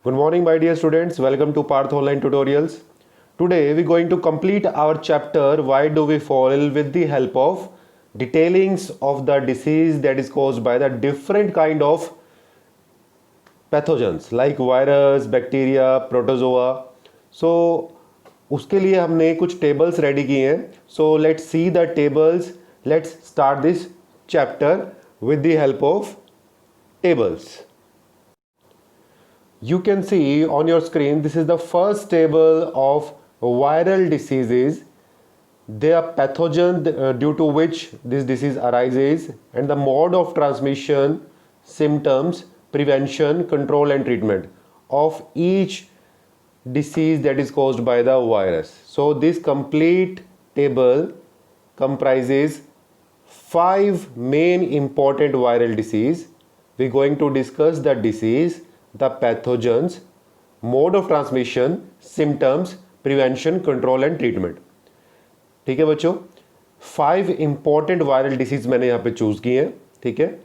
Good morning, my dear students. Welcome to Parth Online Tutorials. Today we're going to complete our chapter Why Do We Fall with the help of detailings of the disease that is caused by the different kind of pathogens like virus, bacteria, protozoa. So उसके लिए हमने कुछ tables ready किए हैं. So let's see the tables. Let's start this chapter with the help of tables. You can see on your screen, this is the first table of viral diseases. They are pathogens due to which this disease arises, and the mode of transmission, symptoms, prevention, control and treatment of each disease that is caused by the virus. So this complete table comprises 5 main important viral disease. We're going to discuss the disease, the pathogens, mode of transmission, symptoms, prevention, control and treatment. ठीक है बच्चों, 5 important viral disease मैंने यहाँ पे choose किए हैं. ठीक है,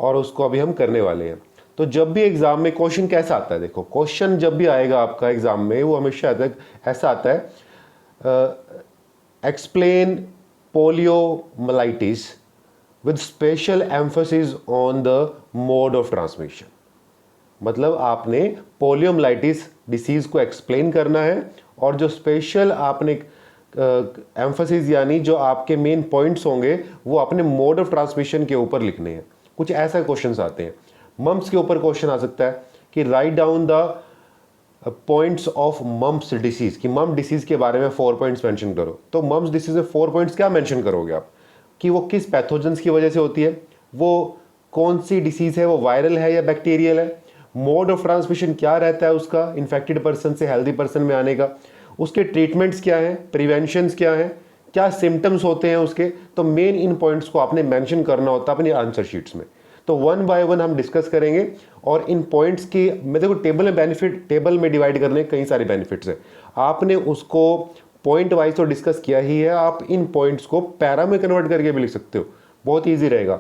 और उसको अभी हम करने वाले हैं. तो जब भी एग्जाम में क्वेश्चन कैसा आता है, देखो क्वेश्चन जब भी आएगा आपका एग्जाम में वो हमेशा ऐसा आता है, explain poliomyelitis with special emphasis on the mode of transmission. मतलब आपने पोलियोमाइलाइटिस डिसीज को एक्सप्लेन करना है और जो स्पेशल आपने एम्फोसिस यानी जो आपके मेन पॉइंट्स होंगे वो अपने मोड ऑफ ट्रांसमिशन के ऊपर लिखने हैं. कुछ ऐसा क्वेश्चंस आते हैं. मम्प्स के ऊपर क्वेश्चन आ सकता है कि write down the points of mumps disease, कि मम्प डिसीज के बारे में 4 पॉइंट्स मेंशन करो. तो मम्प्स डिसीज में 4 पॉइंट्स क्या मेंशन करोगे आप, कि वो किस पैथोजेंस की वजह से होती है, वो कौन सी डिसीज है, वो वायरल है या बैक्टीरियल है, मोड ऑफ ट्रांसमिशन क्या रहता है उसका, इन्फेक्टेड पर्सन से हेल्दी पर्सन में आने का, उसके ट्रीटमेंट्स क्या हैं, प्रिवेंशंस क्या हैं, क्या सिम्टम्स होते हैं उसके. तो मेन इन पॉइंट्स को आपने मेंशन करना होता है अपनी आंसर शीट्स में. तो 1 बाय 1 हम डिस्कस करेंगे और इन पॉइंट्स की मैं देखो टेबल में डिवाइड करने कई सारे बेनिफिट्स हैं. आपने उसको पॉइंट वाइज तो डिस्कस किया ही है, आप इन पॉइंट्स को पैरा में कन्वर्ट करके भी लिख सकते हो, बहुत ईजी रहेगा.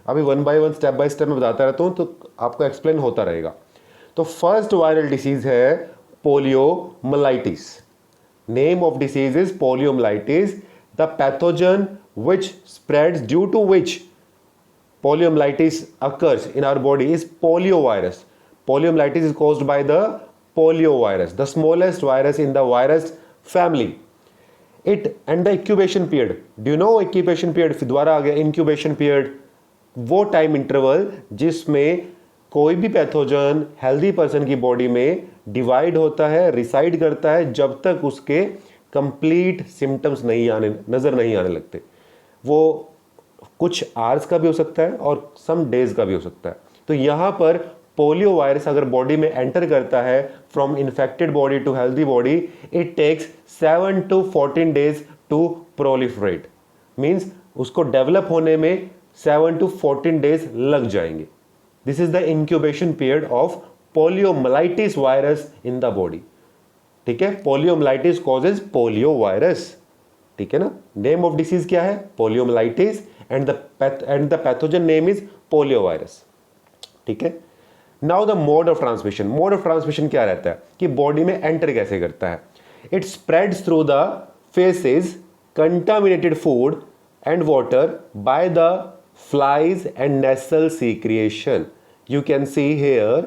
अभी 1 बाय 1 स्टेप बाय स्टेप में बताता रहता हूँ तो आपको एक्सप्लेन होता रहेगा. तो फर्स्ट वायरल डिसीज है poliomyelitis. Name of disease is poliomyelitis. The pathogen which spreads due to which poliomyelitis occurs in our body is poliovirus. Poliomyelitis is caused by the poliovirus, the smallest virus in the virus family. It and the incubation period. Do you know incubation period? फिर दोबारा आ गया incubation period. वो time interval जिसमें कोई भी pathogen healthy person की body में divide होता है, रिसाइड करता है, जब तक उसके कंप्लीट सिम्टम्स नजर नहीं आने लगते. वो कुछ आवर्स का भी हो सकता है और सम डेज का भी हो सकता है. तो यहाँ पर पोलियो वायरस अगर बॉडी में एंटर करता है from infected body to healthy body, it takes 7 to 14 days to proliferate. Means उसको डेवलप होने में 7 to 14 डेज लग जाएंगे. This is the incubation period of poliomyelitis virus in the body. ठीक है, पोलियोमाइलाइटिस कॉजेज पोलियो वायरस. ठीक है ना. नेम ऑफ डिसीज क्या है, poliomyelitis, and the pathogen name is poliovirus. ठीक है. Now the mode of transmission. Mode of transmission क्या रहता है कि बॉडी में एंटर कैसे करता है. It spreads through the feces, contaminated food and water by the flies and nasal secretion. You can see here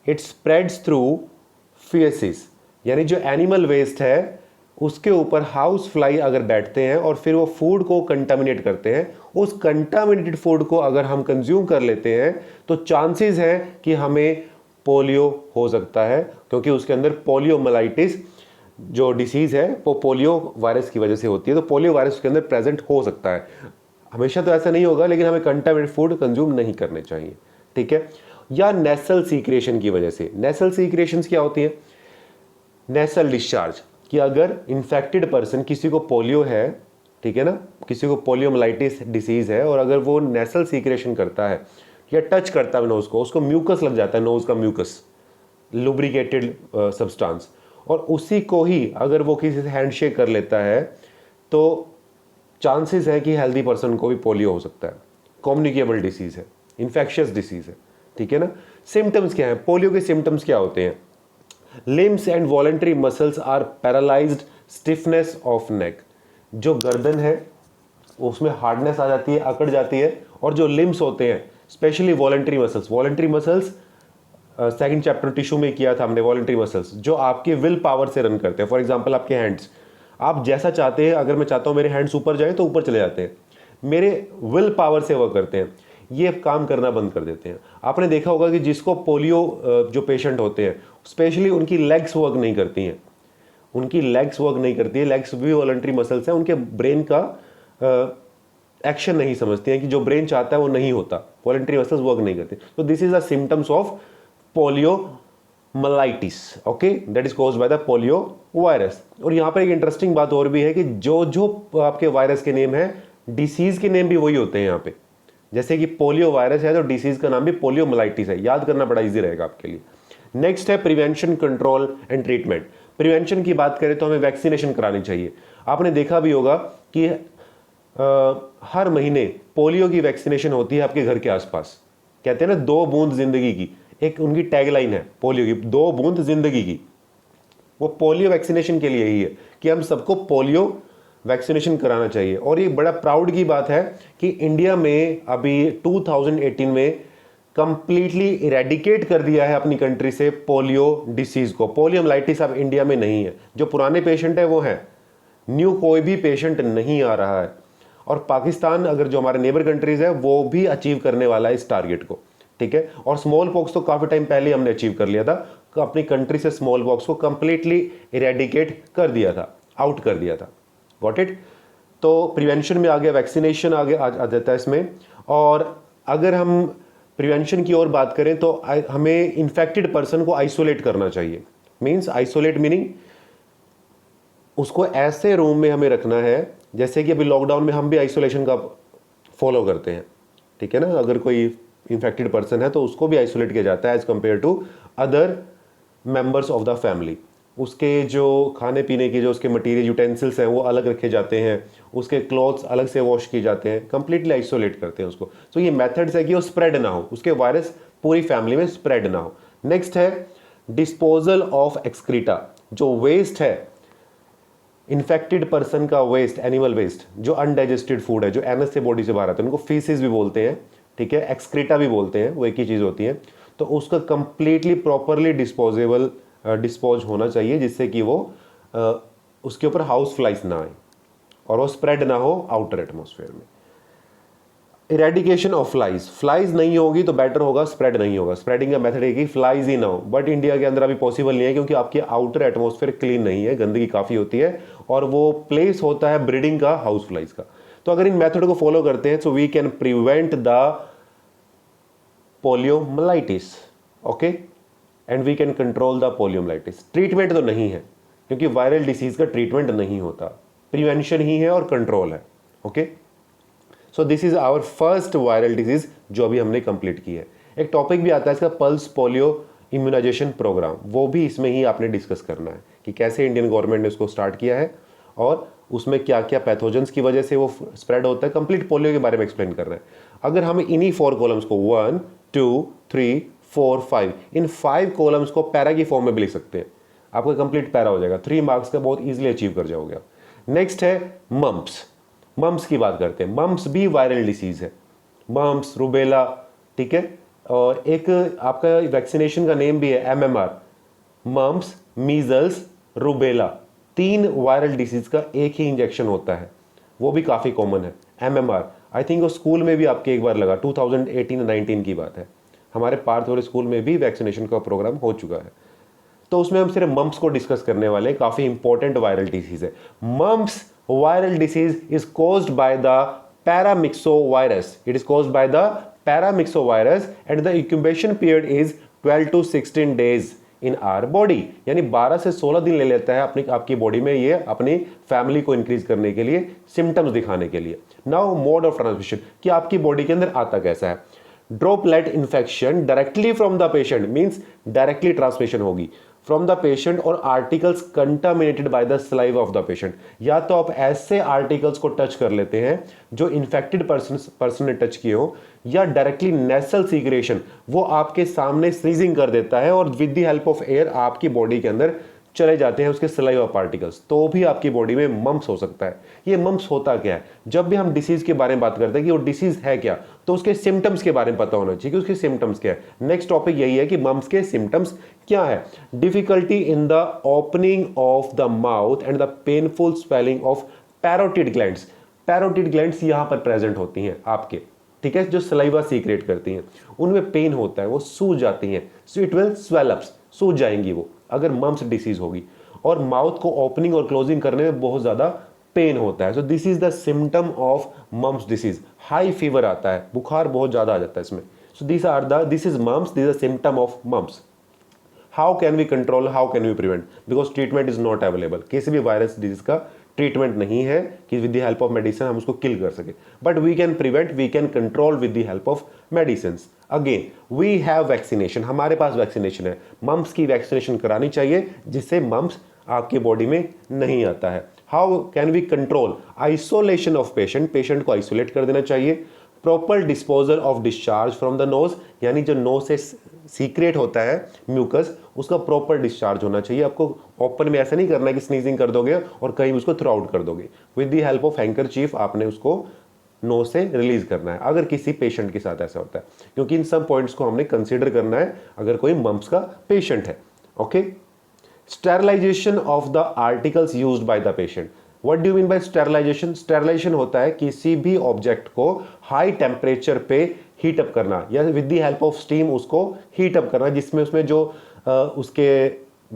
it spreads through feces. यानी जो एनिमल वेस्ट है उसके ऊपर हाउस फ्लाई अगर बैठते हैं और फिर वो फूड को कंटामिनेट करते हैं, उस कंटामिनेटेड फूड को अगर हम कंज्यूम कर लेते हैं तो चांसेस हैं कि हमें पोलियो हो सकता है, क्योंकि उसके अंदर पोलियोमाइलाइटिस जो डिसीज़ है वो पोलियो वायरस की वजह से होती है. तो पोलियो वायरस उसके अंदर प्रेजेंट हो सकता है. हमेशा तो ऐसा नहीं होगा, लेकिन हमें कंटामिनेटेड फूड कंज्यूम नहीं करने चाहिए. ठीक है. या नेसल सीक्रेशन की वजह से. नेसल सीक्रेशंस क्या होती है, नेसल डिस्चार्ज, कि अगर इन्फेक्टेड पर्सन, किसी को पोलियो है, ठीक है ना, किसी को पोलियोमाइलाइटिस डिसीज है और अगर वो नेसल सीक्रेशन करता है या टच करता है नोज को, उसको म्यूकस लग जाता है, नोज का म्यूकस, लुब्रिकेटेड सब्सटेंस, और उसी को ही अगर वो किसी से हैंडशेक कर लेता है तो चांसेस है कि हेल्दी पर्सन को भी पोलियो हो सकता है. कम्युनिकेबल डिसीज है, इन्फेक्शियस डिसीज है. ठीक है ना. सिम्टम्स क्या है, पोलियो के सिम्टम्स क्या होते हैं, limbs and voluntary muscles are paralysed, stiffness of neck, जो गर्दन है उसमें हार्डनेस आ जाती है, अकड़ जाती है, और जो लिम्स होते हैं specially voluntary muscles second chapter tissue में किया था हमने, वॉलेंट्री मसल्स जो आपके विल पावर से रन करते हैं। फॉर एग्जांपल आपके हैंड्स, आप जैसा चाहते हैं, अगर मैं चाहता हूं मेरे हैंड्स ऊपर जाए तो ऊपर चले जाते हैं, मेरे विल पावर से वर्क करते हैं, ये काम करना बंद कर देते हैं। आपने देखा होगा कि जिसको पोलियो जो पेशेंट होते हैं स्पेशली उनकी लेग्स वर्क नहीं करती हैं, उनकी लेग्स वर्क नहीं करती है, लेग्स भी वॉलंटरी मसल्स हैं, उनके ब्रेन का एक्शन नहीं समझती हैं कि जो ब्रेन चाहता है वो नहीं होता, वॉलंटरी मसल्स वर्क नहीं करती। तो this is the symptoms of poliomyelitis, okay, that is caused by the polio virus. और यहाँ पर एक इंटरेस्टिंग बात और भी है कि जो जो आपके वायरस के नेम है, डिसीज के नेम भी वही होते हैं यहाँ पे। जैसे कि पोलियो वायरस है तो डिसीज का नाम भी पोलियोमाइलाइटिस है, याद करना बड़ा इजी रहेगा आपके लिए। नेक्स्ट है prevention, control and treatment. Prevention की बात करें तो हमें वैक्सीनेशन करानी चाहिए। आपने देखा भी होगा कि हर महीने पोलियो की वैक्सीनेशन होती है आपके घर के आसपास। कहते हैं ना 2 बूंद जिंदगी की, एक उनकी टैगलाइन है पोलियो की, 2 बूंद जिंदगी की। वो पोलियो वैक्सीनेशन के लिए ही है कि हम सबको पोलियो वैक्सीनेशन कराना चाहिए। और ये बड़ा प्राउड की बात है कि इंडिया में अभी 2018 में कंप्लीटली इरेडिकेट कर दिया है अपनी कंट्री से पोलियो डिसीज को। पोलियोमाइलाइटिस अब इंडिया में नहीं है, जो पुराने पेशेंट है वो है, न्यू कोई भी पेशेंट नहीं आ रहा है। और पाकिस्तान, अगर जो हमारे नेबर कंट्रीज है, वो भी अचीव करने वाला है इस टारगेट को, ठीक है। और स्मॉल पॉक्स तो काफी टाइम पहले हमने अचीव कर लिया था, अपनी कंट्री से स्मॉल पॉक्स को कंप्लीटली इरेडिकेट कर दिया था, आउट कर दिया था। Got it. तो प्रिवेंशन में आ गया, वैक्सीनेशन आगे आ जाता है इसमें। और अगर हम प्रिवेंशन की ओर बात करें तो हमें इन्फेक्टेड पर्सन को आइसोलेट करना चाहिए। मींस आइसोलेट मीनिंग उसको ऐसे रूम में हमें रखना है जैसे कि अभी लॉकडाउन में हम भी आइसोलेशन का फॉलो करते हैं, ठीक है ना। अगर कोई इन्फेक्टेड पर्सन है तो उसको भी आइसोलेट किया जाता है as compare to other members of the family. उसके जो खाने पीने के जो उसके मटेरियल यूटेंसिल्स हैं वो अलग रखे जाते हैं, उसके क्लॉथ्स अलग से वॉश किए जाते हैं, कंप्लीटली आइसोलेट करते हैं उसको। तो ये मेथड्स है कि वो स्प्रेड ना हो, उसके वायरस पूरी फैमिली में स्प्रेड ना हो। नेक्स्ट है डिस्पोजल ऑफ एक्सक्रीटा, जो वेस्ट है इन्फेक्टेड पर्सन का वेस्ट, एनिमल वेस्ट, जो अनडाइजेस्टेड फूड है, जो एनएस से बॉडी से बाहर आता है, उनको फीसिस भी बोलते हैं, ठीक है, एक्सक्रीटा भी बोलते हैं, वो एक ही चीज़ होती है। तो उसका कंप्लीटली प्रॉपरली डिस्पोज होना चाहिए, जिससे कि वो उसके ऊपर हाउस फ्लाइज ना आए और वो स्प्रेड ना हो आउटर एटमॉस्फेयर में। इरेडिकेशन ऑफ फ्लाइज नहीं होगी तो बेटर होगा, स्प्रेड नहीं होगा। स्प्रेडिंग का मेथड है कि फ्लाइज ही ना हो, बट इंडिया के अंदर अभी पॉसिबल नहीं है क्योंकि आपके आउटर एटमॉस्फेयर क्लीन नहीं है, गंदगी काफ़ी होती है और वो प्लेस होता है ब्रीडिंग का हाउस फ्लाइज का। तो अगर इन मेथड को फॉलो करते हैं तो we can prevent the poliomyelitis, okay, and we can control the poliomyelitis. Treatment तो नहीं है क्योंकि वायरल डिसीज का ट्रीटमेंट नहीं होता, प्रिवेंशन ही है और कंट्रोल है, okay. So this is our first viral disease जो अभी हमने कंप्लीट की है। एक टॉपिक भी आता है इसका, पल्स पोलियो इम्यूनाइजेशन प्रोग्राम, वो भी इसमें ही आपने डिस्कस करना है कि कैसे इंडियन गवर्नमेंट ने उसको स्टार्ट किया है और उसमें क्या क्या पैथोजेंस की वजह से वो स्प्रेड होता है, कंप्लीट पोलियो के बारे में एक्सप्लेन कर रहे हैं। अगर हम इन्हीं 4 कॉलम्स को 1 2 3 4 5 इन 5 कॉलम्स को पैरा की फॉर्म में भी लिख सकते हैं, आपका कंप्लीट पैरा हो जाएगा, 3 मार्क्स का बहुत इजीली अचीव कर जाओगे। नेक्स्ट है मम्प्स की बात करते हैं। मम्प्स भी वायरल डिसीज है, मम्प्स, रूबेला, ठीक है। और एक आपका वैक्सीनेशन का नेम भी है MMR, mumps, measles, rubella, 3 viral disease का एक ही इंजेक्शन होता है, वो भी काफ़ी कॉमन है MMR। आई थिंक वो स्कूल में भी आपके एक बार लगा, 2018-19 की बात है, हमारे पार्थ वाले स्कूल में भी वैक्सीनेशन का प्रोग्राम हो चुका है। तो उसमें हम सिर्फ मम्प्स को डिस्कस करने वाले हैं, काफ़ी इंपॉर्टेंट वायरल डिसीज है। Mumps viral disease is caused by the paramyxovirus. It is caused by the paramyxovirus and the incubation period is 12 to 16 days in our body. यानी 12 से 16 दिन ले लेता है आपकी बॉडी में ये अपनी फैमिली को इंक्रीज करने के लिए, सिम्टम्स दिखाने के लिए। नाउ मोड ऑफ ट्रांसमिशन, कि आपकी बॉडी के अंदर आता कैसा है। Droplet infection directly from the patient, means directly transmission होगी। फ्रॉम द पेशेंट और articles contaminated by the saliva of the patient. या तो आप ऐसे आर्टिकल्स को टच कर लेते हैं जो इन्फेक्टेड पर्सन ने टच किए हो, या डायरेक्टली नेसल सीक्रेशन वो आपके सामने स्नीजिंग कर देता है और with the help of air आपकी बॉडी के अंदर चले जाते हैं उसके सलाइवा पार्टिकल्स, तो भी आपकी बॉडी में मम्प्स हो सकता है। ये मम्प्स होता क्या है? जब भी हम डिसीज के बारे में बात करते हैं कि वो डिसीज है क्या, तो उसके सिम्टम्स के बारे में पता होना चाहिए कि उसके सिम्टम्स क्या है। नेक्स्ट टॉपिक यही है कि मम्प्स के सिम्टम्स क्या है। Difficulty in the opening of the mouth and the painful swelling of parotid glands. Parotid glands यहां पर प्रेजेंट होती हैं आपके, ठीक है, जो सलाइवा सीक्रेट करती हैं, उनमें पेन होता है, वो सूज जाती हैं, so it will swell up, सूज जाएंगी वो अगर मम्प्स डिसीज होगी, और माउथ को ओपनिंग और क्लोजिंग करने में बहुत ज्यादा पेन होता है। So this is the symptom of mumps disease. High fever आता है, बुखार बहुत ज्यादा आ जाता है इसमें। So this is mumps, this is the symptom of mumps. How can we control, how can we prevent? Because treatment is not available. किसी भी वायरस डिजीज का ट्रीटमेंट नहीं है कि with the help of medicine हम उसको kill कर सके, but we can prevent, we can control with the help of medicine. Again we have vaccination, हमारे पास वैक्सीनेशन है, मम्प्स की वैक्सीनेशन करानी चाहिए जिससे मम्प्स आपके बॉडी में नहीं आता है। How can we control? Isolation of patient, patient को आइसोलेट कर देना चाहिए। Proper disposal of discharge from the nose, यानी जो नोज से सीक्रेट होता है म्यूकस, उसका प्रॉपर डिस्चार्ज होना चाहिए। आपको ओपन में ऐसा नहीं करना है कि स्नीजिंग कर दोगे और कहीं उसको थ्रू आउट कर दोगे। With the help of handkerchief आपने उसको नोज से रिलीज करना है अगर किसी पेशेंट के साथ ऐसा होता है, क्योंकि इन सब पॉइंट्स को हमने कंसीडर करना है अगर कोई मम्प्स का पेशेंट है। Okay, sterilisation of the articles used by the patient. What do you mean by sterilisation? Sterilisation होता है किसी भी ऑब्जेक्ट को हाई टेम्परेचर पे हीट अप करना, या with the help of steam उसको हीट अप करना, जिसमें उसमें जो उसके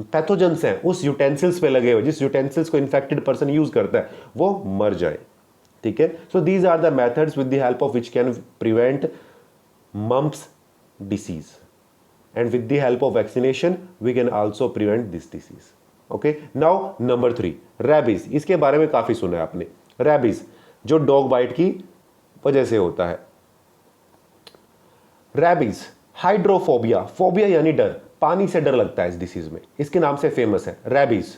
पैथोजेंस हैं उस यूटेंसिल्स पे लगे हुए, जिस यूटेंसिल्स को इन्फेक्टेड पर्सन यूज करता है वो मर जाए। ठीक है, so these are the methods with the help of which can prevent mumps disease, and with the help of vaccination we can also prevent this disease. Okay, now number 3, rabies। इसके बारे में काफी सुना है आपने। rabies जो dog bite की वजह से होता है। rabies, हाइड्रोफोबिया, फोबिया यानी डर, पानी से डर लगता है इस डिसीज में, इसके नाम से फेमस है rabies।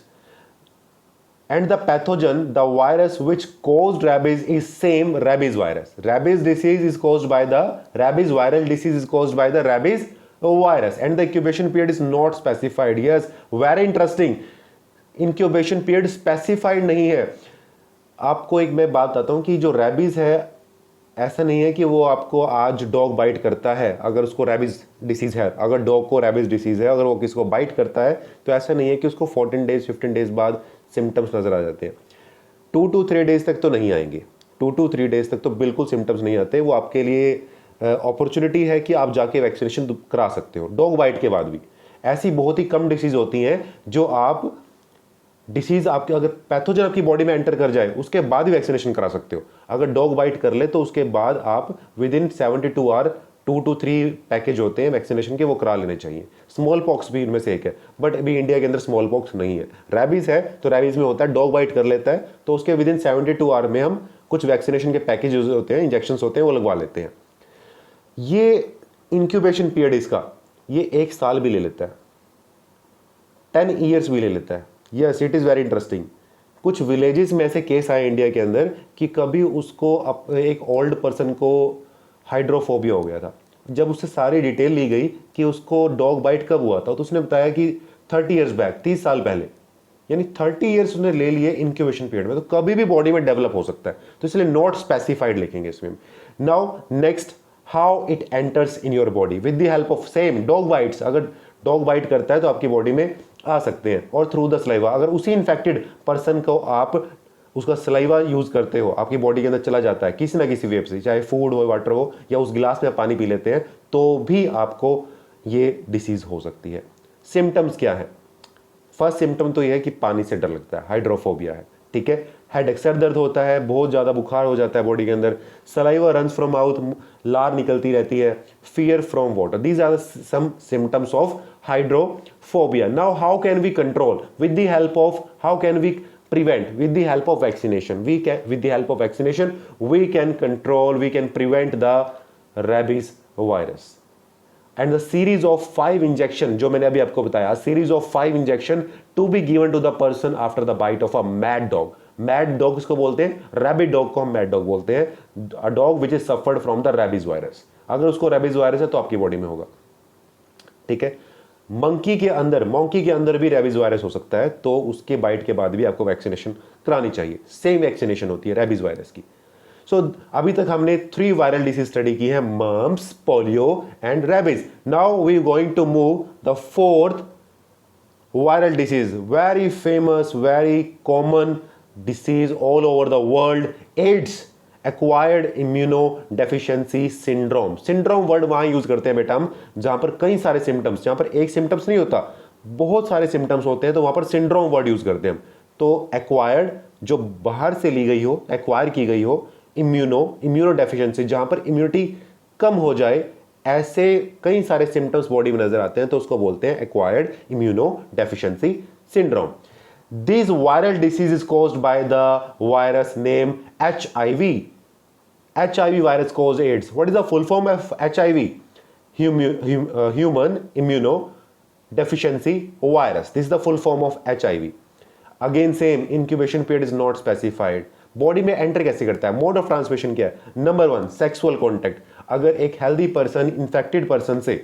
and the pathogen, the virus which caused rabies is same rabies virus। rabies disease is caused by the rabies viral disease is caused by the rabies virus and the incubation period is not specified। yes, very interesting, incubation period specified नहीं है। आपको एक मैं बात बताता हूं कि जो रेबीज है ऐसा नहीं है कि वो आपको आज डॉग बाइट करता है अगर उसको रेबीज डिसीज है, अगर डॉग को रेबीज डिसीज है, अगर वो किसी को बाइट करता है तो ऐसा नहीं है कि उसको 14 डेज 15 डेज बाद सिम्टम्स नजर आ जाते हैं। 2 to 3 डेज तक तो नहीं आएंगे, 2 to 3 डेज तक तो बिल्कुल सिम्टम्स नहीं आते। वो आपके लिए अपॉर्चुनिटी है कि आप जाके वैक्सीनेशन करा सकते हो डॉग बाइट के बाद भी। ऐसी बहुत ही कम डिसीज होती हैं जो आप डिसीज आपके अगर पैथोजन आपकी बॉडी में एंटर कर जाए उसके बाद ही वैक्सीनेशन करा सकते हो। अगर डॉग बाइट कर ले तो उसके बाद आप within 72 hour 2 to 3 package होते हैं वैक्सीनेशन के, वो करा लेने चाहिए। स्मॉल पॉक्स भी इनमें से एक है, बट अभी इंडिया के अंदर स्मॉल पॉक्स नहीं है। रैबीज है तो रैबीज में होता है डॉग बाइट कर लेता है तो उसके विद इन 72 आवर में हम कुछ वैक्सीनेशन के पैकेज होते हैं, इंजेक्शन होते हैं, वो लगवा लेते हैं। ये इंक्यूबेशन पीरियड इसका ये 1 साल भी ले लेता है, 10 ईयर्स भी ले लेता है। Yes, it is very interesting. कुछ विलेजेस में ऐसे केस आए इंडिया के अंदर कि कभी उसको एक ओल्ड पर्सन को हाइड्रोफोबिया हो गया था। जब उससे सारी डिटेल ली गई कि उसको डॉग बाइट कब हुआ था तो उसने बताया कि 30 ईयर्स बैक, 30 साल पहले, यानी 30 ईयर्स उसने ले लिए इंक्यूबेशन पीरियड में, तो कभी भी बॉडी में डेवलप हो सकता है। तो इसलिए नॉट स्पेसिफाइड लिखेंगे इसमें। Now next, how it enters in your body with the help of same dog bytes. अगर डॉग बाइट करता है तो आपकी बॉडी में आ सकते हैं, और थ्रू द सलाइवा। अगर उसी इन्फेक्टेड पर्सन को आप उसका सलाइवा यूज करते हो, आपकी बॉडी के अंदर चला जाता है किसी ना किसी वेब से, चाहे फूड हो, वाटर हो, या उस गिलास में आप पानी पी लेते हैं, तो भी आपको ये डिसीज हो सकती है। सिम्टम्स क्या है? फर्स्ट सिम्टम तो ये है कि पानी से डर लगता है, हाइड्रोफोबिया है। ठीक है, हेडेक, सर दर्द होता है, बहुत ज्यादा बुखार हो जाता है बॉडी के अंदर, सलाइवा रन्स फ्रॉम माउथ, लार निकलती रहती है, fear from water. These are some symptoms of hydrophobia. Now how can we control? With the help of, how can we prevent? With the help of vaccination, with the help of vaccination we can control, we can prevent the rabies virus. And the series of 5 injection, जो मैंने अभी आपको बताया, series of 5 injection to be given to the person after the bite of a mad dog. Mad dog इसको बोलते हैं, rabid dog को हम मैड डॉग बोलते हैं, a dog which is suffered from the rabies virus. अगर उसको rabies virus है तो आपकी बॉडी में होगा, ठीक है। मंकी के अंदर भी रैबीज वायरस हो सकता है, तो उसके बाइट के बाद भी आपको वैक्सीनेशन करानी चाहिए। सेम वैक्सीनेशन होती है रैबीज वायरस की। सो अभी तक हमने 3 वायरल डिसीज स्टडी की है, mumps, polio and rabies. Now we going to move the 4th viral disease, very famous, very common disease all over the world, AIDS, acquired immunodeficiency syndrome। Syndrome word वहां use करते हैं बेटा हम जहां पर कई सारे सिम्टम्स, जहां पर एक सिम्टम्स नहीं होता, बहुत सारे सिम्टम्स होते हैं, तो वहां पर सिंड्रोम वर्ड यूज करते हैं हम। तो एक्वायर्ड जो बाहर से ली गई हो, एक्वायर की गई हो, इम्यूनोडेफिशिएंसी जहां पर इम्यूनिटी कम हो जाए, ऐसे कई सारे सिम्टम्स बॉडी में नजर आते हैं, तो उसको बोलते हैं acquired immunodeficiency syndrome. This viral disease is caused by the virus name HIV। HIV virus cause AIDS. What is the full form of HIV? Human immunodeficiency virus. This is the full form of HIV. Again same, incubation period is not specified. Body में enter कैसे करता है? Mode of transmission क्या है? Number 1 sexual contact. अगर एक healthy person infected person से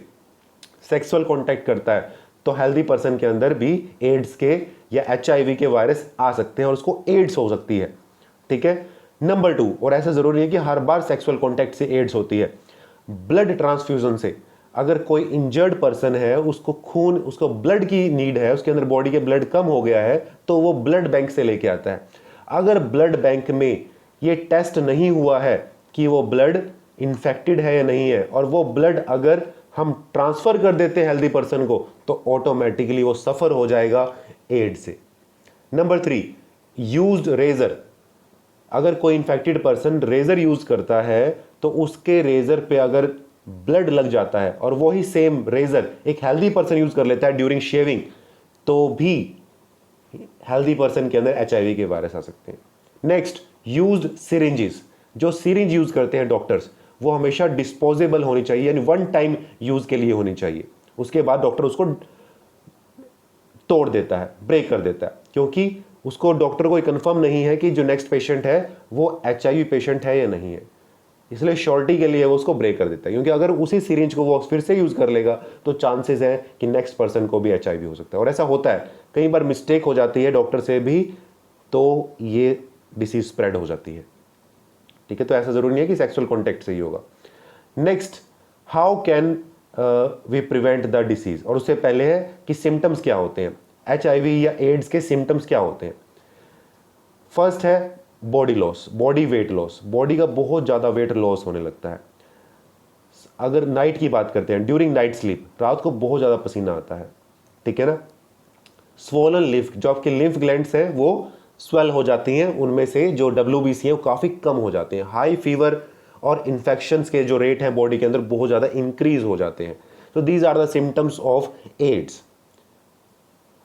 sexual contact करता है तो हेल्दी पर्सन के अंदर भी एड्स के या HIV के वायरस आ सकते हैं और उसको एड्स हो सकती है, ठीक है। नंबर 2, और ऐसा जरूरी है कि हर बार सेक्सुअल कॉन्टैक्ट से एड्स होती है, ब्लड ट्रांसफ्यूजन से। अगर कोई इंजर्ड पर्सन है, उसको खून, उसको ब्लड की नीड है, उसके अंदर बॉडी के ब्लड कम हो गया है, तो वो ब्लड बैंक से लेके आता है। अगर ब्लड बैंक में ये टेस्ट नहीं हुआ है कि वो ब्लड इन्फेक्टेड है या नहीं है, और वो ब्लड अगर हम ट्रांसफर कर देते हैं हेल्दी पर्सन को, तो ऑटोमेटिकली वो सफर हो जाएगा एड्स से। Number 3, used razor. अगर कोई इन्फेक्टेड पर्सन रेजर यूज करता है तो उसके रेजर पे अगर ब्लड लग जाता है और वही सेम रेजर एक हेल्दी पर्सन यूज कर लेता है ड्यूरिंग शेविंग, तो भी हेल्दी पर्सन के अंदर HIV के वायरस आ सकते हैं। Next, used syringes. जो सिरिंज यूज करते हैं डॉक्टर्स, वो हमेशा डिस्पोजेबल होनी चाहिए, यानी 1 टाइम यूज के लिए होनी चाहिए। उसके बाद डॉक्टर उसको तोड़ देता है, ब्रेक कर देता है, क्योंकि उसको डॉक्टर को कंफर्म नहीं है कि जो नेक्स्ट पेशेंट है वो HIV पेशेंट है या नहीं है, इसलिए श्योरिटी के लिए वो उसको ब्रेक कर देता है। क्योंकि अगर उसी सिरिंज को वो फिर से यूज कर लेगा तो चांसेस है कि नेक्स्ट पर्सन को भी HIV हो सकता है, और ऐसा होता है। कई बार मिस्टेक हो जाती है डॉक्टर से भी, तो ये डिसीज स्प्रेड हो जाती है, ठीक है। तो ऐसा जरूरी नहीं है कि सेक्सुअल कॉन्टैक्ट से ही होगा। Next, how can we prevent the disease, और उससे पहले है कि सिम्टम्स क्या होते हैं, HIV या एड्स के सिम्टम्स क्या होते हैं। फर्स्ट है body loss, body weight loss. Body का बहुत ज़्यादा वेट लॉस होने लगता है। अगर नाइट की बात करते हैं, ड्यूरिंग नाइट स्लीप, रात को बहुत ज़्यादा पसीना आता है, ठीक है ना। स्वोलन लिम्फ, जो आपके लिम्फ ग्लैंड्स हैं वो स्वेल हो जाती हैं, उनमें से जो WBC है वो काफ़ी कम हो जाते हैं। हाई फीवर और इन्फेक्शंस के जो रेट हैं बॉडी के अंदर बहुत ज़्यादा इंक्रीज हो जाते हैं। तो these are the symptoms of AIDS.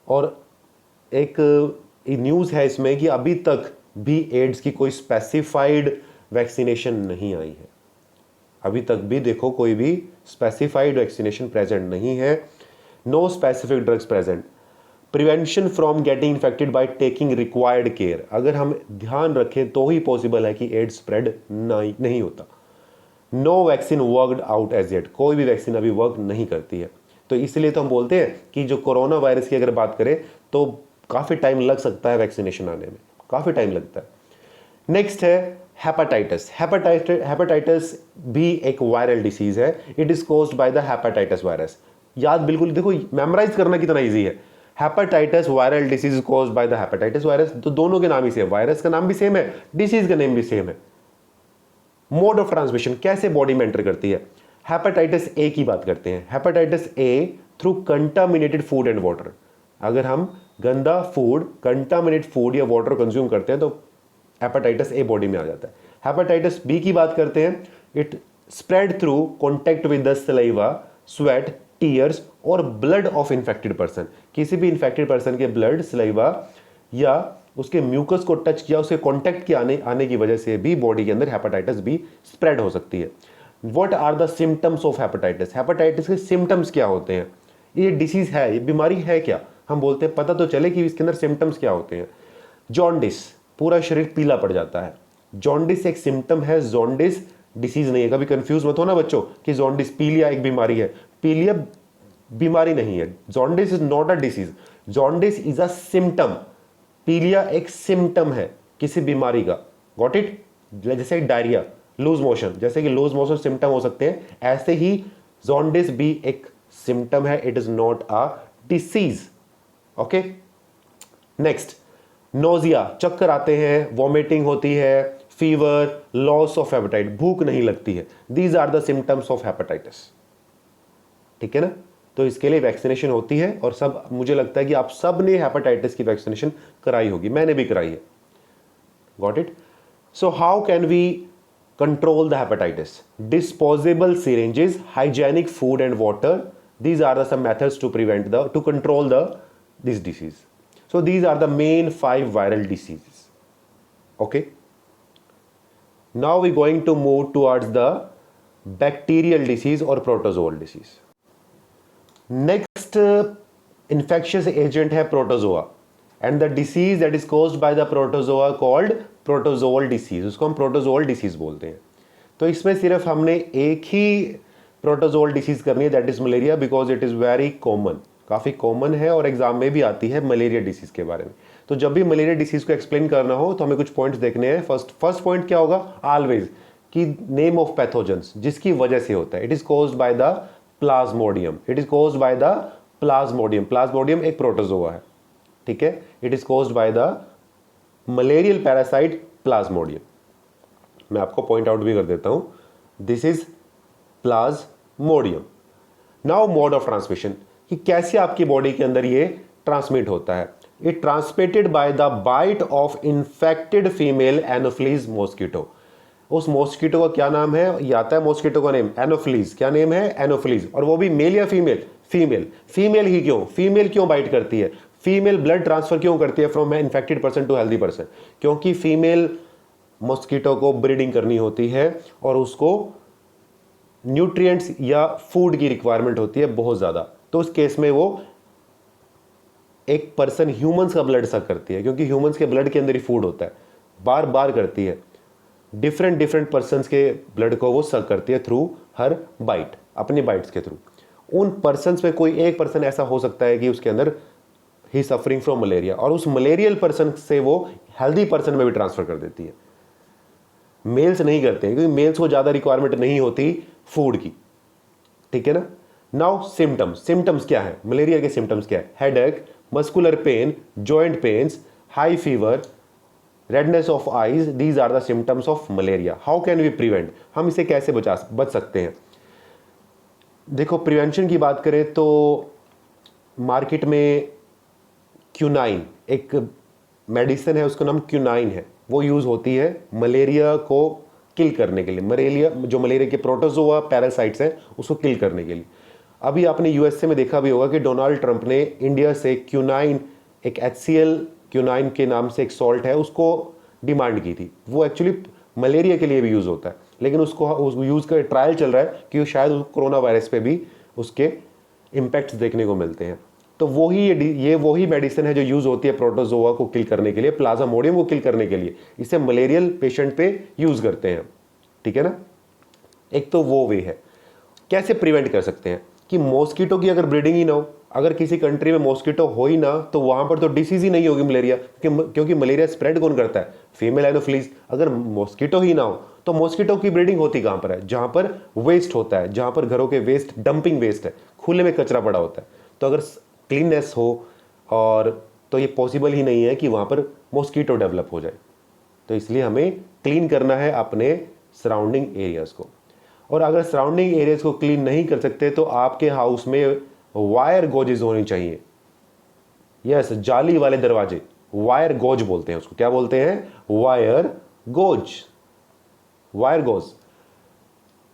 और एक न्यूज़ है इसमें कि अभी तक भी एड्स की कोई स्पेसिफाइड वैक्सीनेशन नहीं आई है। अभी तक भी देखो कोई भी स्पेसिफाइड वैक्सीनेशन प्रेजेंट नहीं है। No specific drugs present. Prevention from getting infected by taking required care. अगर हम ध्यान रखें तो ही पॉसिबल है कि एड्स स्प्रेड नहीं होता। No vaccine worked out as yet. कोई भी वैक्सीन अभी वर्क नहीं करती है। तो इसलिए तो हम बोलते हैं कि जो कोरोना वायरस की अगर बात करें तो काफ़ी टाइम लग सकता है वैक्सीनेशन आने में, काफ़ी टाइम लगता है। नेक्स्ट है हेपेटाइटिस। हेपेटाइटिस भी एक वायरल डिसीज है। It is caused by the hepatitis virus. याद बिल्कुल देखो, मेमोराइज करना कितना इजी है। Hepatitis viral disease is caused by the hepatitis virus. तो दोनों के नाम ही सेम, वायरस का नाम भी सेम है, डिसीज का नेम भी सेम है। मोड ऑफ ट्रांसमिशन, कैसे बॉडी में एंटर करती है। हेपेटाइटिस ए की बात करते हैं। Hepatitis A through contaminated food and water. अगर हम गंदा फूड, कंटामिनेट फूड या वाटर कंज्यूम करते हैं तो हेपेटाइटिस ए बॉडी में आ जाता है। हेपेटाइटिस बी की बात करते हैं। It spread through contact with the saliva, sweat, tears और ब्लड ऑफ इन्फेक्टेड पर्सन। किसी भी इन्फेक्टेड पर्सन के ब्लड, सलाइवा या उसके म्यूकस को टच किया, उसके कॉन्टैक्ट के आने की वजह से भी बॉडी के अंदर हेपेटाइटिस बी स्प्रेड हो सकती है। What are the symptoms of hepatitis, hepatitis के सिम्टम्स क्या होते हैं, ये डिसीज है, ये बीमारी है क्या, हम बोलते हैं पता तो चले कि इसके अंदर सिम्टम्स क्या होते हैं। जॉन्डिस, पूरा शरीर पीला पड़ जाता है, जॉन्डिस एक सिम्टम है, जॉन्डिस डिसीज नहीं है। कभी कंफ्यूज मत हो ना बच्चों कि जॉन्डिस पीलिया एक बीमारी है, पीलिया बीमारी नहीं है, jaundice is not a disease, jaundice is a symptom, पीलिया एक सिम्टम है किसी बीमारी का, गॉट इट। जैसे डायरिया, लूज मोशन, जैसे कि लूज मोशन सिम्टम हो सकते हैं, ऐसे ही जॉन्डिस भी एक सिम्टम है, it is not a disease. Okay, next, nausea, चक्कर आते हैं, वॉमिटिंग होती है, फीवर, लॉस ऑफ एपेटाइट, भूख नहीं लगती है, these are the symptoms of hepatitis. ठीक है ना, तो इसके लिए वैक्सीनेशन होती है, और सब, मुझे लगता है कि आप सब ने हेपेटाइटिस की वैक्सीनेशन कराई होगी, मैंने भी कराई है, got it. So how can we control the hepatitis? Disposable syringes, hygienic food and water, these are the some methods to prevent to control this disease. So these are the main 5 viral diseases. Okay, now we're going to move towards the bacterial disease or protozoal disease. Next infectious agent है protozoa, and the disease that is caused by the protozoa called protozoal disease, उसको हम protozoal disease बोलते हैं। तो इसमें सिर्फ हमने एक ही प्रोटोजोल डिसीज करनी है, that is malaria, because it is very common, काफ़ी कॉमन है और एग्जाम में भी आती है मलेरिया डिसीज के बारे में। तो जब भी मलेरिया डिसीज को एक्सप्लेन करना हो तो हमें कुछ पॉइंट्स देखने हैं। फर्स्ट पॉइंट क्या होगा, ऑलवेज कि नेम ऑफ पैथोजेंस, जिसकी वजह से होता है, it is caused by the Plasmodium, it is caused by the Plasmodium, Plasmodium एक प्रोटोजोआ है, ठीक है, it is caused by the malarial parasite Plasmodium. मैं आपको पॉइंट आउट भी कर देता हूं, this is Plasmodium. Now mode of transmission, कि कैसे आपकी बॉडी के अंदर ये ट्रांसमिट होता है। It transmitted by the bite of infected female anopheles mosquito. उस मॉस्किटो का क्या नाम है, ये आता है मॉस्किटो का नेम एनोफिलीज, क्या नेम है एनोफिलीज, और वो भी मेल या फीमेल, फीमेल। फीमेल ही क्यों, फीमेल क्यों बाइट करती है, फीमेल ब्लड ट्रांसफर क्यों करती है from infected person to healthy person, क्योंकि फीमेल मॉस्किटो को ब्रीडिंग करनी होती है और उसको न्यूट्रिएंट्स या फूड की रिक्वायरमेंट होती है बहुत ज़्यादा। तो उस केस में वो एक पर्सन ह्यूमंस का ब्लड सक करती है, क्योंकि ह्यूमंस के ब्लड के अंदर ही फूड होता है, बार बार करती है, डिफरेंट पर्सन्स के ब्लड को वो सक करती है थ्रू हर बाइट, अपनी बाइट्स के थ्रू। उन पर्सन्स में कोई एक पर्सन ऐसा हो सकता है कि उसके अंदर ही सफरिंग फ्रॉम मलेरिया, और उस मलेरियल पर्सन से वो हेल्दी पर्सन में भी ट्रांसफर कर देती है। मेल्स नहीं करते हैं क्योंकि मेल्स को ज़्यादा रिक्वायरमेंट नहीं होती फूड की, ठीक है ना। नाउ सिम्टम्स क्या है, मलेरिया के सिम्टम्स क्या है, headache, muscular pain, joint pains, high fever, redness of eyes, these are the symptoms of malaria. How can we prevent, हम इसे कैसे बच सकते हैं। देखो, प्रिवेंशन की बात करें तो मार्केट में क्यूनाइन एक मेडिसिन है, उसका नाम क्यूनाइन है, वो यूज़ होती है मलेरिया को किल करने के लिए, मलेरिया के प्रोटोजोआ पैरासाइट्स हैं उसको किल करने के लिए। अभी आपने यूएसए में देखा भी होगा कि डोनाल्ड ट्रंप ने इंडिया से क्यूनाइन, एक HCl क्यूनाइन के नाम से एक सॉल्ट है, उसको डिमांड की थी। वो एक्चुअली मलेरिया के लिए भी यूज़ होता है, लेकिन उसको यूज़ कर ट्रायल चल रहा है कि शायद कोरोना वायरस पे भी उसके इम्पैक्ट्स देखने को मिलते हैं। तो वही मेडिसिन है जो यूज़ होती है प्रोटोजोआ को किल करने के लिए, प्लाज्मोडियम को किल करने के लिए, इसे मलेरियल पेशेंट पे यूज़ करते हैं, ठीक है ना। एक तो वो वे है। कैसे प्रिवेंट कर सकते हैं कि मॉस्किटो की अगर ब्रीडिंग ही ना हो, अगर किसी कंट्री में मॉस्किटो हो ही ना, तो वहाँ पर तो डिसीज ही नहीं होगी मलेरिया, क्योंकि मलेरिया स्प्रेड कौन करता है, फीमेल एनोफिलीज। अगर मॉस्किटो ही ना हो तो मॉस्किटो की ब्रीडिंग होती कहाँ पर है, जहाँ पर वेस्ट होता है, जहाँ पर घरों के वेस्ट, डंपिंग वेस्ट है, खुले में कचरा पड़ा होता है। तो अगर क्लीननेस हो और तो ये पॉसिबल ही नहीं है कि वहाँ पर मॉस्किटो डेवलप हो जाए। तो इसलिए हमें क्लीन करना है अपने सराउंडिंग एरियाज़ को। और अगर सराउंडिंग एरियाज़ को क्लीन नहीं कर सकते तो आपके हाउस में वायर गोजेज होनी चाहिए। यस, जाली वाले दरवाजे, वायर गोज बोलते हैं उसको, क्या बोलते हैं, वायर गोज, वायर गोज,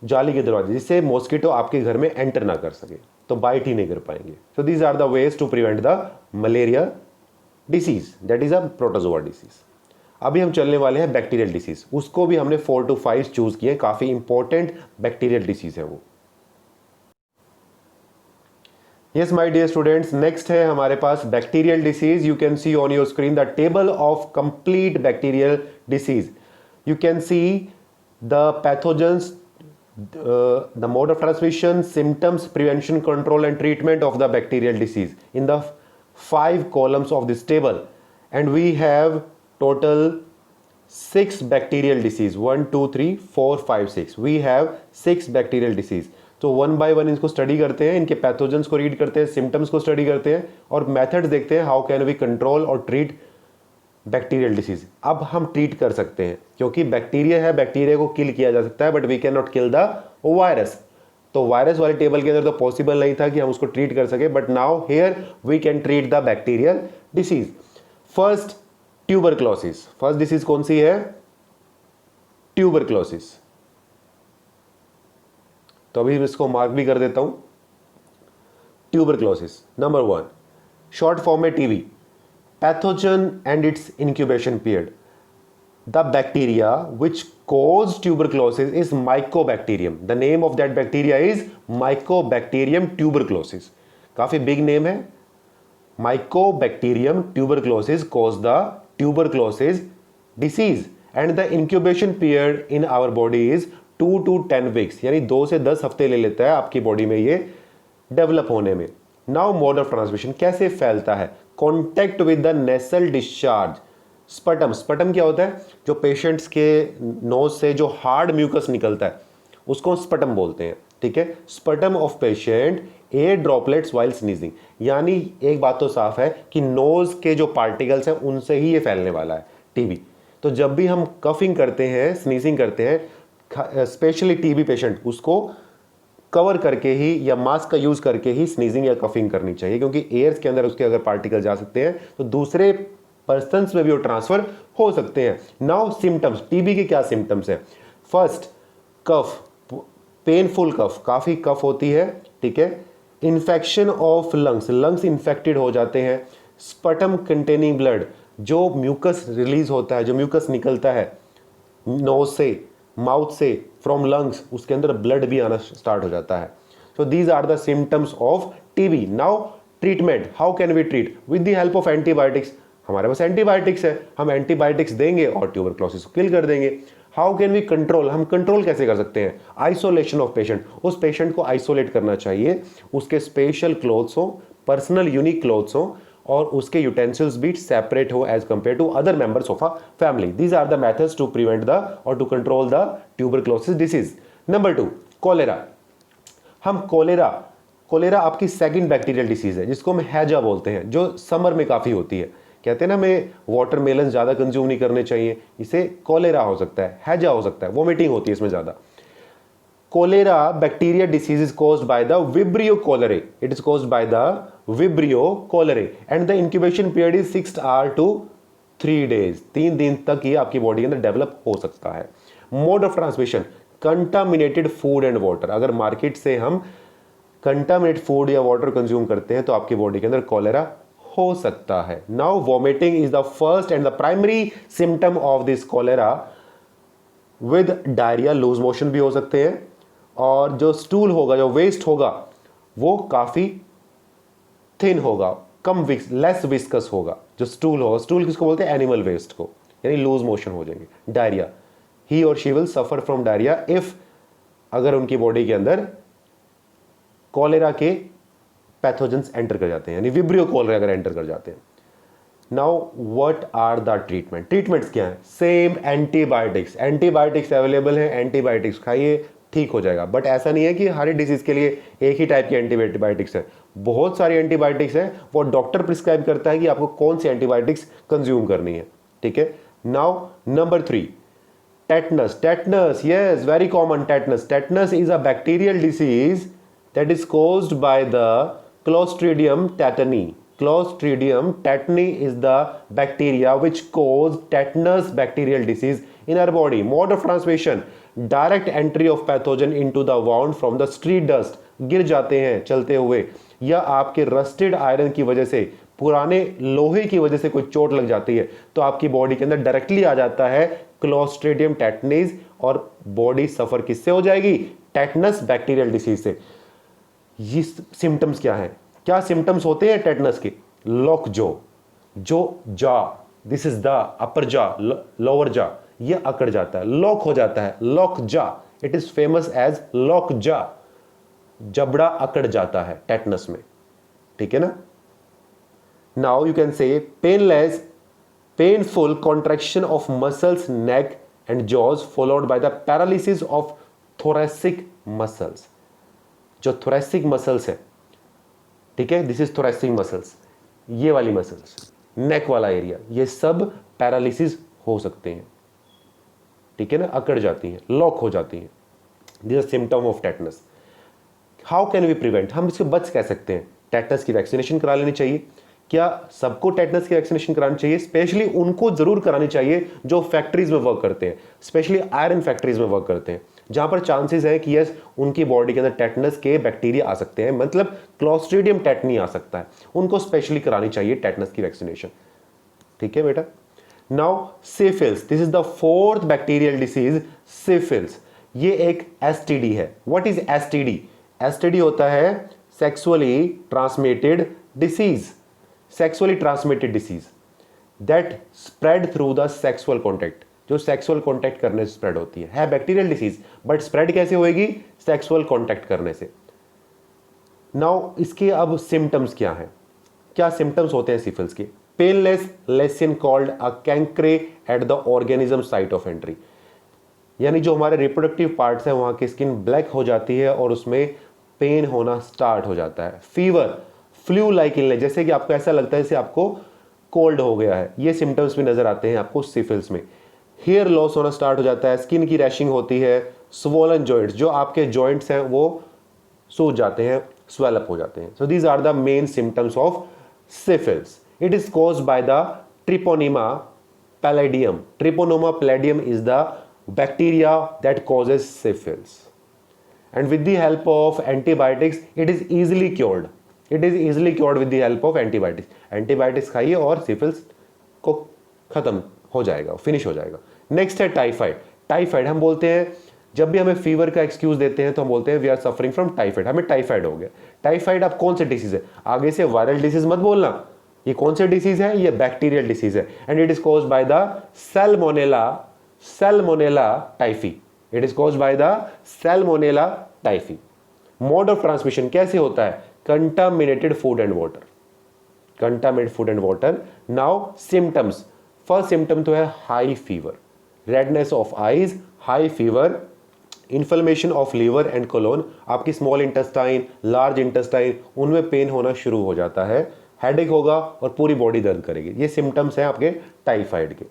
जाली के दरवाजे, जिससे मॉस्किटो आपके घर में एंटर ना कर सके, तो बाइट ही नहीं कर पाएंगे। So these are the ways to prevent the malaria disease, that is a protozoa disease. अभी हम चलने वाले हैं बैक्टीरियल डिसीज, उसको भी हमने 4 to 5 चूज किए, काफी इंपॉर्टेंट बैक्टीरियल डिसीज है वो। Yes my dear students, next है हमारे पास bacterial disease. You can see on your screen the table of complete bacterial disease. You can see the pathogens, the mode of transmission, symptoms, prevention, control and treatment of the bacterial disease in the 5 columns of this table, and we have total 6 bacterial disease, 1 2 3 4 5 6, we have 6 bacterial disease। तो one by one इसको study करते हैं, इनके pathogens को read करते हैं, symptoms को study करते हैं और मेथड देखते हैं हाउ कैन वी कंट्रोल और ट्रीट बैक्टीरियल डिसीज। अब हम ट्रीट कर सकते हैं क्योंकि बैक्टीरिया है, बैक्टीरिया को किल किया जा सकता है, but we can not kill the virus. तो वायरस वाले टेबल के अंदर तो पॉसिबल नहीं था कि हम उसको ट्रीट कर सके, but now here we can treat the bacterial disease. First tuberculosis, first disease कौन सी है? ट्यूबरक्लोसिस। तो अभी इसको मार्क भी कर देता हूं। ट्यूबरक्लोसिस नंबर 1, शॉर्ट फॉर्म में TB. Pathogen and its incubation period. The bacteria which cause tuberculosis is Mycobacterium. The name of that bacteria is Mycobacterium tuberculosis. काफी big name है। Mycobacterium tuberculosis cause the tuberculosis disease and the incubation period in our body is 2 to 10 weeks, यानी 2 से 10 हफ्ते ले लेता है आपकी body में ये डेवलप होने में। नाउ मोड ऑफ ट्रांसमिशन, कैसे फैलता है? Contact with the nasal discharge. Sputum, sputum क्या होता है? जो पेशेंट्स के नोज से जो हार्ड म्यूकस निकलता है उसको स्पटम बोलते हैं, ठीक है। Sputum of patient air droplets while sneezing, यानी एक बात तो साफ है कि नोज के जो पार्टिकल्स हैं उनसे ही ये फैलने वाला है टीबी। तो जब भी हम कफिंग करते हैं, स्नीजिंग करते हैं, स्पेशली टीबी पेशेंट, उसको कवर करके ही या मास्क का यूज करके ही स्नीजिंग या कफिंग करनी चाहिए, क्योंकि एयर्स के अंदर उसके अगर पार्टिकल जा सकते हैं तो दूसरे पर्सन्स में भी वो ट्रांसफर हो सकते हैं। नाउ सिम्टम्स, टीबी के क्या सिम्टम्स है? फर्स्ट कफ, पेनफुल कफ, काफी कफ होती है, ठीक है। Infection of lungs, lungs infected हो जाते हैं। स्पटम कंटेनिंग ब्लड, जो म्यूकस रिलीज होता है, जो म्यूकस निकलता है नोज से, माउथ से, फ्रॉम लंग्स, उसके अंदर ब्लड भी आना स्टार्ट हो जाता है। So these are the symptoms of TB. Now treatment, how can we treat? With the help of antibiotics. हमारे पास एंटीबायोटिक्स है, हम एंटीबायोटिक्स देंगे और ट्यूबरक्लोसिस को किल कर देंगे। हाउ कैन वी कंट्रोल, हम कंट्रोल कैसे कर सकते हैं? आइसोलेशन ऑफ पेशेंट, उस पेशेंट को आइसोलेट करना चाहिए, उसके स्पेशल क्लोथ्स हो, पर्सनल यूनिक क्लोथ्स हो और उसके यूटेंसिल्स भी सेपरेट हो as compare to other members of a family. These are the methods to prevent the और to control the tuberculosis disease. Number 2, cholera. हम कोलेरा आपकी सेकंड बैक्टीरियल डिसीज है, जिसको हम हैजा बोलते हैं, जो समर में काफी होती है। कहते हैं ना हमें वाटरमेलन ज्यादा कंज्यूम नहीं करने चाहिए, इसे कोलेरा हो सकता है, हैजा हो सकता है, वोमिटिंग होती है इसमें ज्यादा। Cholera bacteria disease is caused by the Vibrio cholerae. It is caused by the Vibrio cholerae and the incubation period is 6 hours to 3 days. 3 दिन तक ये आपकी बॉडी के अंदर डेवलप हो सकता है। Mode of transmission, contaminated food and water. अगर मार्केट से हम कंटामिनेटेड फूड या वाटर कंज्यूम करते हैं तो आपकी बॉडी के अंदर कॉलेरा हो सकता है। Now vomiting is the first and the primary symptom of this cholera. With diarrhoea, loose motion भी हो सकते हैं और जो स्टूल होगा, जो वेस्ट होगा, वो काफी थिन होगा, कम लेस विस्कस होगा। जो स्टूल होगा, स्टूल किसको बोलते हैं? एनिमल वेस्ट को, यानी लूज मोशन हो जाएंगे। डायरिया, ही और she will suffer from diarrhoea if, अगर उनकी बॉडी के अंदर कॉलेरा के पैथोजेंस एंटर कर जाते हैं, यानी विब्रियो कॉलेरा अगर एंटर कर जाते हैं। Now what are the treatment? Treatments क्या है? सेम एंटीबायोटिक्स, एंटीबायोटिक्स अवेलेबल है, एंटीबायोटिक्स खाइए, ठीक हो जाएगा। बट ऐसा नहीं है कि हर डिजीज के लिए एक ही टाइप की एंटीबायोटिक्स है, बहुत सारी एंटीबायोटिक्स है, वो डॉक्टर प्रिस्क्राइब करता है कि आपको कौन सी एंटीबायोटिक्स कंज्यूम करनी है, ठीक है। Now number 3, tetanus. Tetanus, yes, very common tetanus. Tetanus is a bacterial disease that is caused by the clostridium tetani. Clostridium tetani is the bacteria which cause tetanus bacterial disease in our body. Mode of transmission, direct entry of pathogen into the wound from the street dust. गिर जाते हैं चलते हुए, या आपके rusted iron की वजह से पुराने लोहे की वजह से कोई चोट लग जाती है तो आपकी बॉडी के अंदर डायरेक्टली आ जाता है क्लोस्ट्रीडियम टेटनीज, और बॉडी सफर किससे हो जाएगी? टेटनस बैक्टीरियल डिसीज से। ये सिम्टम्स क्या हैं? क्या सिम्टम्स होते हैं टेटनस के? लॉक जो जा, दिस इज द अपर जा, लोअर जा, ये अकड़ जाता है, लॉक हो जाता है, lockjaw, it is famous as lockjaw, जबड़ा अकड़ जाता है टेटनस में, ठीक है ना। Now you can say painless, painful contraction of muscles neck and jaws followed by the paralysis of thoracic muscles. जो थोरेसिक मसल्स है, ठीक है, दिस इज थोरेसिक मसल्स, ये वाली मसल्स, नेक वाला एरिया, ये सब पैरालिसिस हो सकते हैं, ठीक है ना, अकड़ जाती हैं, लॉक हो जाती हैं। This is symptom of tetanus. How can we prevent? हम इसको बच कह सकते हैं। टेटनस की वैक्सीनेशन करा लेनी चाहिए। क्या सबको टेटनस की वैक्सीनेशन करानी चाहिए? स्पेशली उनको जरूर करानी चाहिए जो फैक्ट्रीज में वर्क करते हैं, स्पेशली आयरन फैक्ट्रीज में वर्क करते हैं, जहां पर चांसेस है कि यस उनकी बॉडी के अंदर टेटनस के बैक्टीरिया आ सकते हैं, मतलब क्लोस्ट्रीडियम टेटनी आ सकता है, उनको स्पेशली करानी चाहिए टेटनस की वैक्सीनेशन, ठीक है बेटा। Now syphilis, this is the fourth bacterial disease, syphilis. ये एक एसटीडी है। What is STD? एसटीडी होता है sexually transmitted disease, sexually transmitted disease that spread through the sexual contact, जो सेक्सुअल कॉन्टैक्ट करने से स्प्रेड होती है बैक्टीरियल डिसीज, बट स्प्रेड कैसे होएगी? सेक्सुअल कॉन्टैक्ट करने से। नाउ इसके अब सिम्टम्स क्या हैं? क्या सिम्टम्स होते हैं सिफिल्स के? Painless lesion called a chancre at the organism site of entry, यानी जो हमारे रिप्रोडक्टिव पार्ट्स हैं वहां की स्किन ब्लैक हो जाती है और उसमें पेन होना स्टार्ट हो जाता है। फीवर, फ्लू लाइक इलनेस, जैसे कि आपको ऐसा लगता है जैसे आपको कोल्ड हो गया है, ये सिम्टम्स भी नजर आते हैं आपको सिफिल्स में। हेयर लॉस होना स्टार्ट हो जाता है, स्किन की रैशिंग होती है, स्वोलन जॉइंट्स, जो आपके जॉइंट्स हैं वो सूज जाते हैं, स्वेलअप हो जाते हैं। So these are the main symptoms of syphilis. It is caused by the treponema pallidum. Treponema pallidum is the bacteria that causes syphilis, and with the help of antibiotics it is easily cured. It is easily cured with the help of antibiotics. Antibiotics खाइए और syphilis को खत्म हो जाएगा, finish हो जाएगा। Next है typhoid. Typhoid हम बोलते हैं जब भी हमें फीवर का एक्सक्यूज देते हैं तो हम बोलते हैं we are suffering from typhoid, हमें टाइफाइड हो गया। टाइफाइड अब कौन से डिसीज है? आगे से वायरल डिसीज मत बोलना, ये कौन से डिसीज है? ये बैक्टीरियल डिसीज है, and it is caused by the Salmonella typhi. It is caused by the Salmonella typhi. Mode of transmission कैसे होता है? Contaminated food and water. Contaminated food and water. Now symptoms. First symptom तो है high fever, redness of eyes, high fever, inflammation of liver and colon. आपकी small intestine, large intestine, उनमें pen होना शुरू हो जाता है, हेडेक होगा और पूरी बॉडी दर्द करेगी। ये सिम्टम्स हैं आपके टाइफाइड के।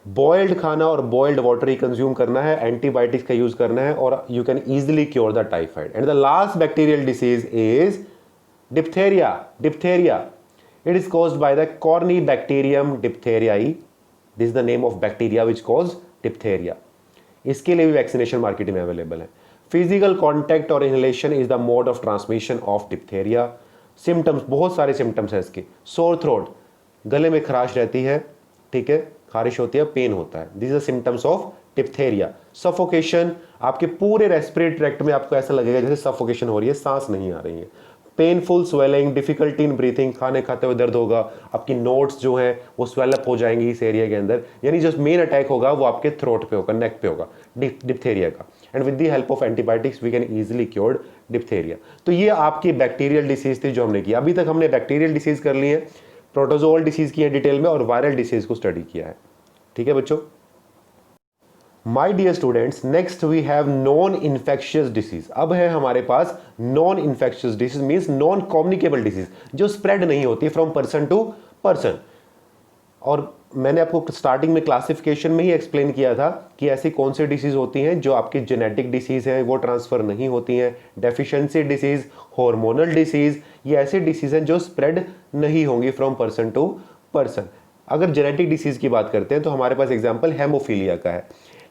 बॉइल्ड खाना और बॉइल्ड वाटर ही कंज्यूम करना है, एंटीबायोटिक्स का यूज करना है, और you can easily cure the typhoid. And the last bacterial disease is diphtheria. Diphtheria, it is caused by the corynebacterium diphtheriae. This is the name of bacteria which cause diphtheria. इसके लिए भी vaccination market में available है। Physical contact और inhalation is the mode of transmission of diphtheria. Symptoms, बहुत सारे symptoms है इसके। सोर थ्रोट, गले में खराश रहती है, ठीक है, खारिश होती है, पेन होता है, this are symptoms of diphtheria. Suffocation, आपके पूरे रेस्पिरेटरी ट्रैक्ट में आपको ऐसा लगेगा जैसे सफोकेशन हो रही है, सांस नहीं आ रही है। Painful swelling, difficulty in breathing, खाने खाते हुए दर्द होगा, आपकी नोट्स जो हैं वो स्वेलअप हो जाएंगी इस एरिया के अंदर, यानी जो मेन अटैक होगा वो आपके थ्रोट पे होगा, नेक पे होगा डिप्थेरिया का। And with the help of antibiotics we can easily cure diphtheria. तो ये आपकी बैक्टीरियल डिसीज थी जो हमने की। अभी तक हमने बैक्टीरियल डिसीज कर ली है, प्रोटोजोल डिसीज की है डिटेल में, और वायरल डिसीज को स्टडी किया है, ठीक है बच्चों। My dear students, next we have non infectious disease. अब है हमारे पास non infectious disease, means non communicable disease, जो स्प्रेड नहीं होती फ्रॉम पर्सन टू पर्सन। और मैंने आपको स्टार्टिंग में क्लासिफिकेशन में ही एक्सप्लेन किया था कि ऐसी कौन सी डिसीज होती हैं जो आपकी जेनेटिक डिसीज है वो ट्रांसफर नहीं होती हैं। डेफिशिएंसी डिसीज, हार्मोनल डिसीज, ये ऐसी डिसीज हैं जो स्प्रेड नहीं होंगी फ्रॉम पर्सन टू पर्सन। अगर जेनेटिक डिसीज की बात करते हैं तो हमारे पास एग्जांपल हेमोफीलिया का है।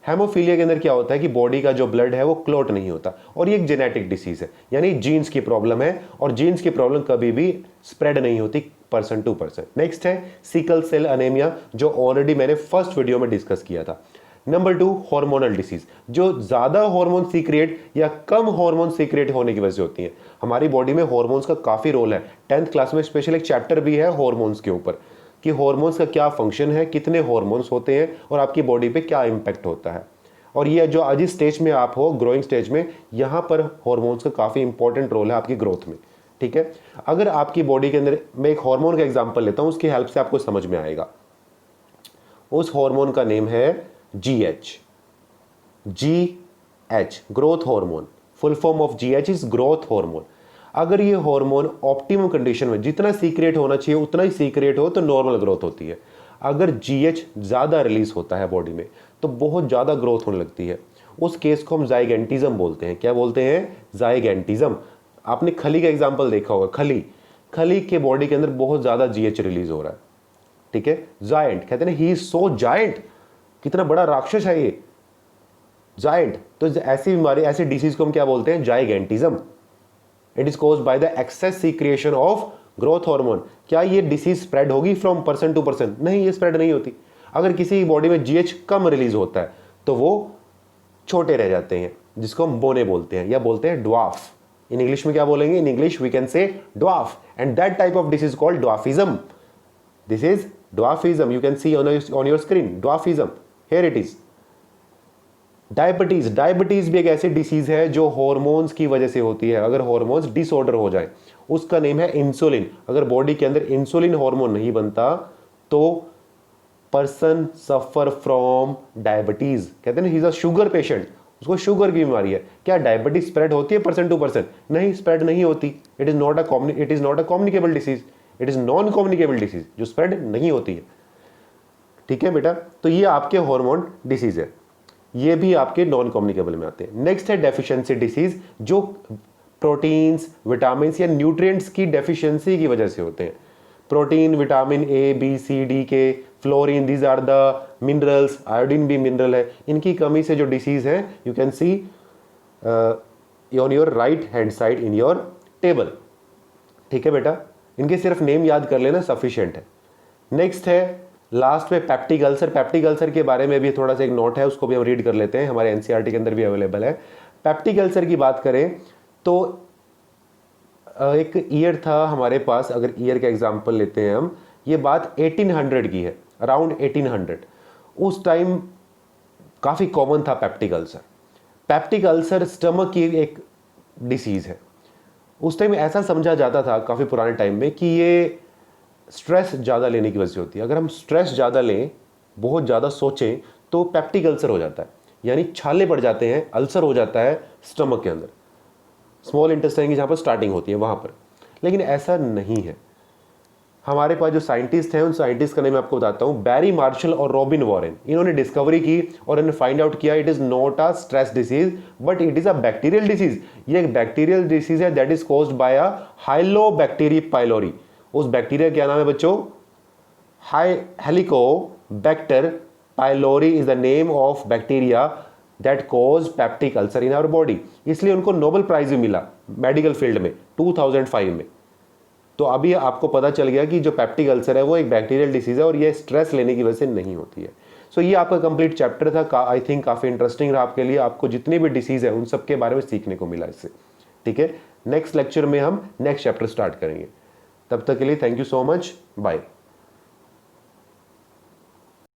हेमोफीलिया के अंदर क्या होता है कि बॉडी का जो ब्लड है वो क्लॉट नहीं होता, और ये एक जेनेटिक डिसीज है, यानी जीन्स की प्रॉब्लम है, और जीन्स की प्रॉब्लम कभी भी स्प्रेड नहीं होती पर्सन टू पर्सन। नेक्स्ट है सिकल सेल अनेमिया, जो ऑलरेडी मैंने फर्स्ट वीडियो में डिस्कस किया था। नंबर 2 हार्मोनल डिसीज, जो ज्यादा हार्मोन सीक्रेट या कम हार्मोन सीक्रेट होने की वजह से होती है। हमारी बॉडी में हार्मोन्स का काफी रोल है, 10th क्लास में स्पेशल एक चैप्टर भी है हार्मोन्स के ऊपर, कि हार्मोन्स का क्या फंक्शन है, कितने हार्मोन्स होते हैं और आपकी बॉडी पे क्या इंपैक्ट होता है। और ये जो आज इस स्टेज में आप हो, ग्रोइंग स्टेज में, यहाँ पर हार्मोन्स का काफी इंपॉर्टेंट रोल है आपकी ग्रोथ में। ठीक है, अगर आपकी बॉडी के अंदर, मैं एक हार्मोन का एग्जांपल लेता हूं, उसकी हेल्प से आपको समझ में आएगा। उस हार्मोन का नेम है GH, growth hormone. Full form of GH is growth hormone. अगर ये हार्मोन ऑप्टिमम कंडीशन में, जितना सीक्रेट होना चाहिए उतना ही सीक्रेट हो, तो नॉर्मल ग्रोथ होती है। अगर GH ज्यादा रिलीज होता है बॉडी में तो बहुत ज्यादा ग्रोथ होने लगती है। उस केस को हम जाइगेंटिज्म बोलते हैं। क्या बोलते हैं? जाइगेंटिज्म। आपने खली का एग्जांपल देखा होगा, खली के बॉडी के अंदर बहुत ज्यादा GH रिलीज हो रहा है। ठीक है, जायंट कहते हैं ही इज सो जायंट, कितना बड़ा राक्षस है ये, जायंट। तो ऐसी बीमारी, ऐसी डिसीज को हम क्या बोलते हैं? Gigantism. It is caused by the excess secretion of growth hormone. क्या ये डिसीज स्प्रेड होगी फ्रॉम पर्सन टू पर्सन? नहीं, ये स्प्रेड नहीं होती। अगर किसी बॉडी में GH कम रिलीज होता है तो वो छोटे रह जाते हैं, जिसको हम बोने बोलते हैं, या बोलते हैं ड्वार्फ। इन इंग्लिश में क्या बोलेंगे? In English we can say dwarf, and that type of disease called dwarfism. This is dwarfism, you can see on your screen, dwarfism, here it is. Diabetes भी एक ऐसी डिसीज है जो hormones की वजह से होती है। अगर हार्मोन्स डिसऑर्डर हो जाए, उसका नेम है इंसुलिन। अगर बॉडी के अंदर इंसुलिन हार्मोन नहीं बनता तो पर्सन सफर फ्रॉम डायबिटीज। कहते हैं he is a sugar patient, उसको शुगर की बीमारी है। क्या डायबिटीज स्प्रेड होती है पर्सन टू पर्सन? नहीं, स्प्रेड नहीं होती। It is not a communicable disease, it is non communicable disease, जो स्प्रेड नहीं होती है। ठीक है बेटा, तो ये आपके हार्मोन डिसीज है, ये भी आपके नॉन कम्युनिकेबल में आते हैं। नेक्स्ट है डेफिशिएंसी डिसीज, जो प्रोटीन्स, विटामिन या न्यूट्रिएंट्स की डेफिशिएंसी की वजह से होते हैं। Protein, vitamin A, B, C, D, K, fluorine, these are the minerals, iodine भी मिनरल है। इनकी कमी से जो डिसीज है, you can see on your right hand side in your table. ठीक है बेटा, इनके सिर्फ नेम याद कर लेना सफिशिएंट है। नेक्स्ट है लास्ट में पेप्टिक अल्सर। पेप्टिक अल्सर के बारे में भी थोड़ा सा एक नोट है, उसको भी हम रीड कर लेते हैं, हमारे NCERT के अंदर भी अवेलेबल है। पेप्टिक अल्सर की बात करें तो एक ईयर था हमारे पास, अगर ईयर का एग्जांपल लेते हैं हम, ये बात 1800 की है, अराउंड 1800। उस टाइम काफ़ी कॉमन था peptic ulcer. Peptic ulcer stomach की एक डिसीज़ है। उस टाइम ऐसा समझा जाता था काफ़ी पुराने टाइम में कि ये स्ट्रेस ज़्यादा लेने की वजह से होती है। अगर हम स्ट्रेस ज़्यादा लें, बहुत ज़्यादा सोचें, तो पेप्टिक अल्सर हो जाता है, यानी छाले पड़ जाते हैं, अल्सर हो जाता है स्टमक के अंदर, स्मॉल इंटेस्टाइन की जहाँ पर स्टार्टिंग होती है वहाँ पर। लेकिन ऐसा नहीं है। हमारे पास जो साइंटिस्ट हैं, उन साइंटिस्ट का नाम मैं आपको बताता हूँ, बैरी मार्शल और रॉबिन वॉरेन। इन्होंने डिस्कवरी की और इन्होंने फाइंड आउट किया it is not a stress disease but it is a bacterial disease. ये एक बैक्टीरियल डिसीज है that is caused by a helicobacter pylori. उस बैक्टीरिया क्या नाम है बच्चों? Helicobacter pylori is the name of bacteria that cause peptic ulcer in our body. इसलिए उनको नोबेल प्राइज भी मिला मेडिकल फील्ड में 2005 में। तो अभी आपको पता चल गया कि जो पेप्टिक अल्सर है वो एक बैक्टीरियल डिसीज है और ये स्ट्रेस लेने की वजह से नहीं होती है। सो ये आपका कंप्लीट चैप्टर था। आई थिंक काफ़ी इंटरेस्टिंग रहा आपके लिए। आपको जितनी भी डिसीज है उन सब के बारे में सीखने को मिला इससे। ठीक है, नेक्स्ट लेक्चर में हम नेक्स्ट चैप्टर स्टार्ट करेंगे। तब तक के लिए thank you so much, bye.